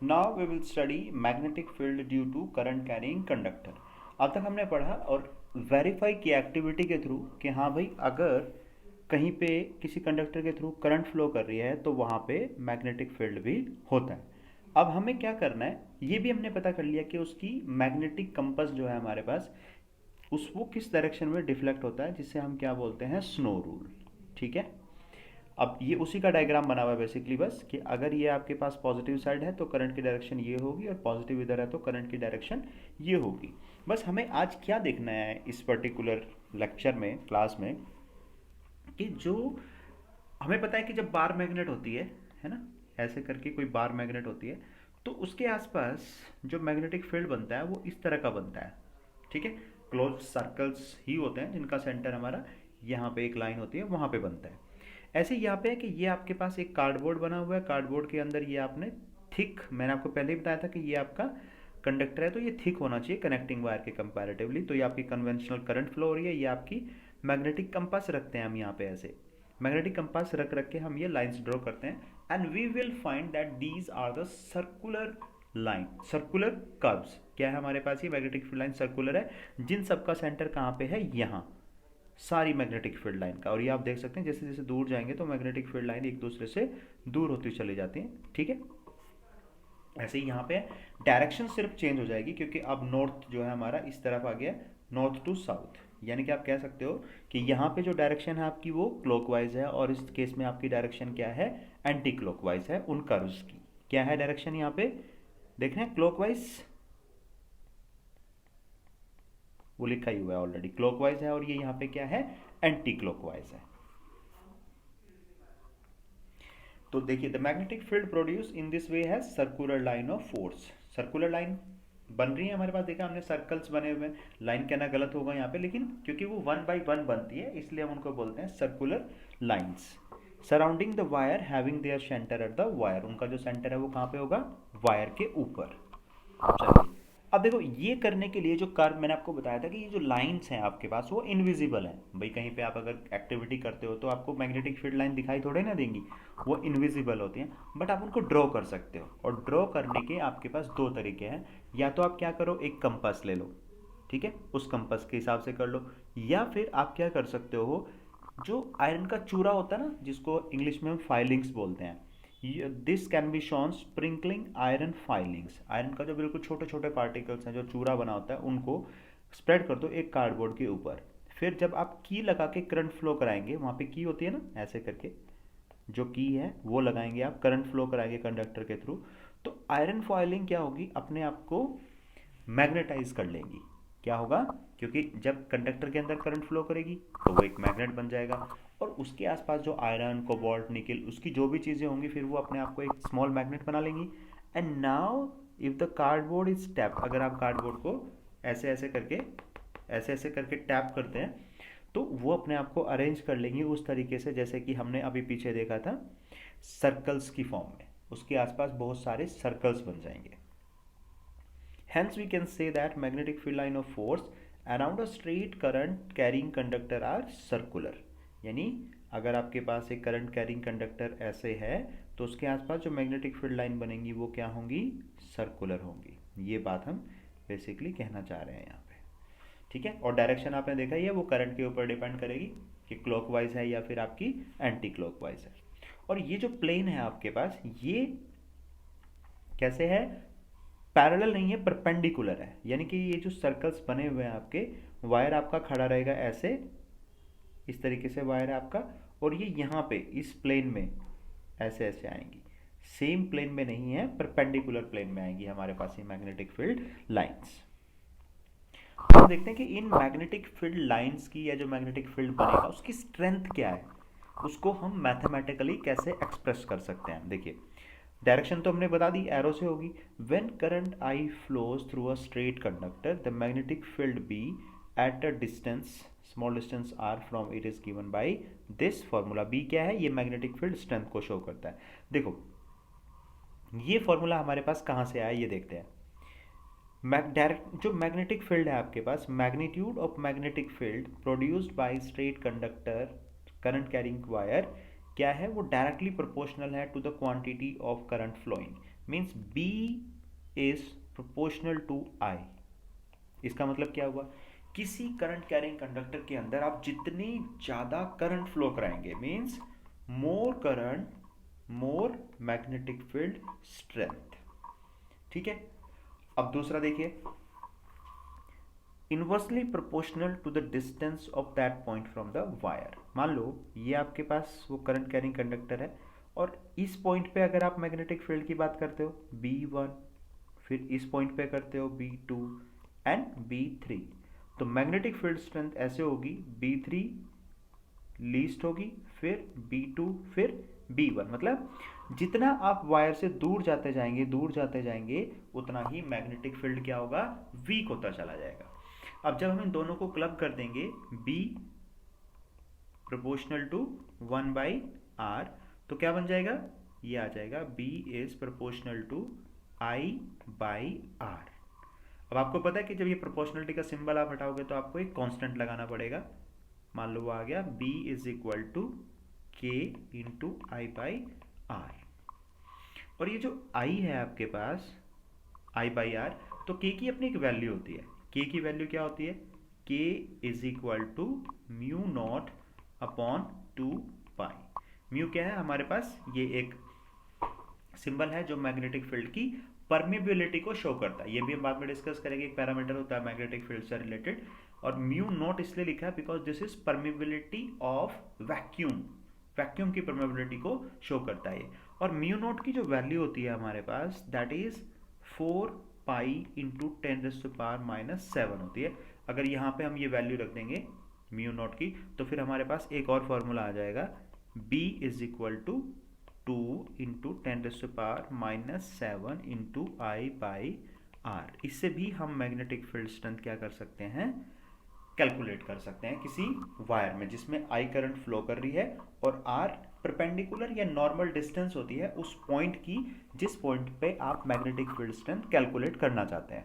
Now we will study magnetic field due to current carrying conductor. अब तक हमने पढ़ा और वेरीफाई किया एक्टिविटी के थ्रू कि हाँ भाई, अगर कहीं पे किसी कंडक्टर के थ्रू करंट फ्लो कर रही है तो वहाँ पे मैग्नेटिक फील्ड भी होता है। अब हमें क्या करना है, ये भी हमने पता कर लिया कि उसकी मैग्नेटिक कंपास जो है हमारे पास, उस वो किस डायरेक्शन में डिफ्लेक्ट होता है, जिसे हम क्या बोलते हैं, स्नो रूल। ठीक है। अब ये उसी का डायग्राम बना हुआ है बेसिकली, बस कि अगर ये आपके पास पॉजिटिव साइड है तो करंट की डायरेक्शन ये होगी, और पॉजिटिव इधर है तो करंट की डायरेक्शन ये होगी। बस हमें आज क्या देखना है इस पर्टिकुलर लेक्चर में, क्लास में, कि जो हमें पता है कि जब बार मैग्नेट होती है ना, ऐसे करके कोई बार मैग्नेट होती है, तो उसके आसपास जो मैग्नेटिक फील्ड बनता है वो इस तरह का बनता है। ठीक है। क्लोज सर्कल्स ही होते हैं जिनका सेंटर हमारा यहाँ पे एक लाइन होती है वहाँ पे बनता है। ऐसे यहाँ पे है कि ये आपके पास एक कार्डबोर्ड बना हुआ है, कार्डबोर्ड के अंदर ये आपने थिक, मैंने आपको पहले ही बताया था कि ये आपका कंडक्टर है तो ये थिक होना चाहिए कनेक्टिंग वायर के कंपैरेटिवली। तो ये आपकी कन्वेंशनल करंट फ्लो हो रही है, ये आपकी मैग्नेटिक कंपास रखते हैं हम यहाँ पे, ऐसे मैग्नेटिक कंपास रख रख के हम ये लाइंस ड्रॉ करते हैं, and we will find that these are the circular line, circular curves. क्या है हमारे पास, ये मैग्नेटिक फील्ड लाइन सर्कुलर है, जिन सबका सेंटर कहाँ पे है, यहाँ सारी मैग्नेटिक फील्ड लाइन का। और ये आप देख सकते हैं जैसे जैसे दूर जाएंगे तो मैग्नेटिक फील्ड लाइन एक दूसरे से दूर होती चली जाती हैं। ठीक है। ऐसे ही यहाँ पे डायरेक्शन सिर्फ चेंज हो जाएगी, क्योंकि अब नॉर्थ जो है हमारा इस तरफ आ गया, नॉर्थ टू साउथ। यानी कि आप कह सकते हो कि यहाँ पे जो डायरेक्शन है आपकी वो क्लॉकवाइज है, और इस केस में आपकी डायरेक्शन क्या है, एंटी क्लॉकवाइज है उन कर्व्स की। क्या है डायरेक्शन यहाँ पे, देख रहे हैं, क्लॉकवाइज, वो लिखा ही हुआ है ऑलरेडी, क्लॉकवाइज है, और ये यहाँ पे क्या है, एंटी क्लॉकवाइज है। तो देखिए, the magnetic field produce in this way है circular line of force. Circular line बन रही है हमारे पास, देखा हमने सर्कल्स बने हुए हैं, लाइन कहना गलत होगा यहाँ पे, लेकिन क्योंकि वो 1 by 1 बनती है इसलिए हम उनको बोलते हैं circular lines. Surrounding the wire having their centre at the wire, उनका जो सेंटर है वो कहाँ पे होगा, वायर के ऊपर। चलिए, अब देखो ये करने के लिए जो कर्व मैंने आपको बताया था कि ये जो लाइंस हैं आपके पास वो इनविजिबल हैं। भाई कहीं पे आप अगर एक्टिविटी करते हो तो आपको मैग्नेटिक फील्ड लाइन दिखाई थोड़े ना देंगी, वो इनविजिबल होती हैं, बट आप उनको ड्रॉ कर सकते हो। और ड्रॉ करने के आपके पास दो तरीके हैं, या तो आप क्या करो, एक कंपास ले लो, ठीक है, उस कंपास के हिसाब से कर लो, या फिर आप क्या कर सकते हो, जो आयरन का चूरा होता है ना, जिसको इंग्लिश में हम फाइलिंग्स बोलते हैं, this can be shown sprinkling iron filings. Iron का जो बिल्कुल छोटे छोटे पार्टिकल्स हैं जो चूरा बना होता है, उनको स्प्रेड कर दो एक कार्डबोर्ड के ऊपर। फिर जब आप की लगा के करंट फ्लो कराएंगे, वहाँ पे की होती है ना, ऐसे करके जो की है वो लगाएंगे, आप करंट फ्लो कराएंगे कंडक्टर के थ्रू, तो आयरन फॉइलिंग क्या होगी, अपने आप को मैग्नेटाइज कर लेंगी। क्या होगा, क्योंकि जब कंडक्टर के अंदर करंट फ्लो करेगी तो वो एक मैग्नेट बन जाएगा, और उसके आसपास जो आयरन, कोबाल्ट, निकल, उसकी जो भी चीज़ें होंगी फिर वो अपने आप को एक स्मॉल मैग्नेट बना लेंगी। And now if the cardboard is tap, अगर आप कार्डबोर्ड को ऐसे ऐसे करके टैप करते हैं तो वो अपने आप को अरेंज कर लेंगी उस तरीके से जैसे कि हमने अभी पीछे देखा था, सर्कल्स की फॉर्म में, उसके आसपास बहुत सारे सर्कल्स बन जाएंगे। Hence, we can say that magnetic field line of force around a straight current carrying conductor are circular। यानी अगर आपके पास एक करंट कैरिंग कंडक्टर ऐसे है तो उसके आसपास जो मैग्नेटिक फील्ड लाइन बनेंगी वो क्या होंगी, सर्कुलर होंगी। ये बात हम बेसिकली कहना चाह रहे हैं यहाँ पे। ठीक है। और डायरेक्शन आपने देखा ही है, वो करंट के ऊपर डिपेंड करेगी कि क्लॉकवाइज है या फिर आपकी एंटी क्लॉकवाइज है। और ये जो प्लेन है आपके पास, ये कैसे है, पैरेलल नहीं है, परपेंडिकुलर है। यानी कि ये जो सर्कल्स बने हुए हैं आपके, वायर आपका खड़ा रहेगा ऐसे, इस तरीके से वायर है आपका, और ये यहाँ पे इस प्लेन में ऐसे ऐसे आएंगी, सेम प्लेन में नहीं है, परपेंडिकुलर प्लेन में आएंगी हमारे पास ये मैग्नेटिक फील्ड लाइंस। हम देखते हैं कि इन मैग्नेटिक फील्ड लाइंस की, या जो मैग्नेटिक फील्ड बनेगा उसकी स्ट्रेंथ क्या है, उसको हम मैथमेटिकली कैसे एक्सप्रेस कर सकते हैं। देखिए, डायरेक्शन तो हमने बता दी, एरो से होगी। When current I flows through a straight conductor the magnetic field B at a distance, small distance r from it is given by this formula. B क्या है, ये मैग्नेटिक फील्ड स्ट्रेंथ को show करता है। देखो ये फॉर्मूला हमारे पास कहाँ से आया ये देखते हैं। डायरेक्ट जो मैग्नेटिक फील्ड है आपके पास, magnitude of magnetic field produced by straight conductor current carrying wire क्या है, वो डायरेक्टली प्रोपोर्शनल है to the quantity of current flowing. Means B is proportional to I। इसका मतलब क्या हुआ, किसी करंट कैरिंग कंडक्टर के अंदर आप जितनी ज़्यादा करंट फ्लो कराएंगे, means more current more magnetic field strength. ठीक है, अब दूसरा देखिए, inversely proportional to the distance of that point from the wire. मान लो ये आपके पास वो करंट कैरिंग कंडक्टर है और इस पॉइंट पे अगर आप मैग्नेटिक फील्ड की बात करते हो B1, फिर इस पॉइंट पे करते हो B2 एंड B3, तो मैग्नेटिक फील्ड स्ट्रेंथ ऐसे होगी, B3 लीस्ट होगी, फिर B2, फिर B1। मतलब जितना आप वायर से दूर जाते जाएंगे दूर जाते जाएंगे उतना ही मैग्नेटिक फील्ड क्या होगा, वीक होता चला जाएगा। अब जब हम इन दोनों को क्लब कर देंगे, B प्रोपोर्शनल टू 1/r, तो क्या बन जाएगा, ये आ जाएगा B is proportional to I/r। अब आपको पता है कि जब ये प्रोपोर्शनलिटी का सिंबल आप हटाओगे तो आपको एक कांस्टेंट लगाना पड़ेगा। मान लो वो आ गया B is equal to K into I/r। और ये जो I है आपके पास I/r, तो K की अपनी एक वैल्यू होती है। K की वैल्यू क्या होती है, K is equal to mu naught upon 2 pi. Mu क्या है हमारे पास, ये एक सिंबल है जो मैग्नेटिक फील्ड की परमिबिलिटी को शो करता है। ये भी हम बाद में डिस्कस करेंगे, एक पैरामीटर होता है मैग्नेटिक फील्ड से रिलेटेड। और म्यू नॉट इसलिए लिखा है because this is permeability of vacuum, vacuum की परमिबिलिटी को शो करता है। और म्यू नॉट की जो वैल्यू होती है हमारे पास, दैट इज 4 पाई इंटू 10⁻⁻7 होती है। अगर यहाँ पे हम ये वैल्यू रख देंगे म्यू नॉट की, तो फिर हमारे पास एक और फॉर्मूला आ जाएगा, B is equal to 2 into 10⁻⁻7 into I/r। इससे भी हम मैग्नेटिक फील्ड स्ट्रेंथ क्या कर सकते हैं, कैलकुलेट कर सकते हैं किसी वायर में जिसमें I करंट फ्लो कर रही है और R परपेंडिकुलर या नॉर्मल डिस्टेंस होती है उस पॉइंट की जिस पॉइंट पे आप मैग्नेटिक फील्ड स्ट्रेंथ कैलकुलेट करना चाहते हैं।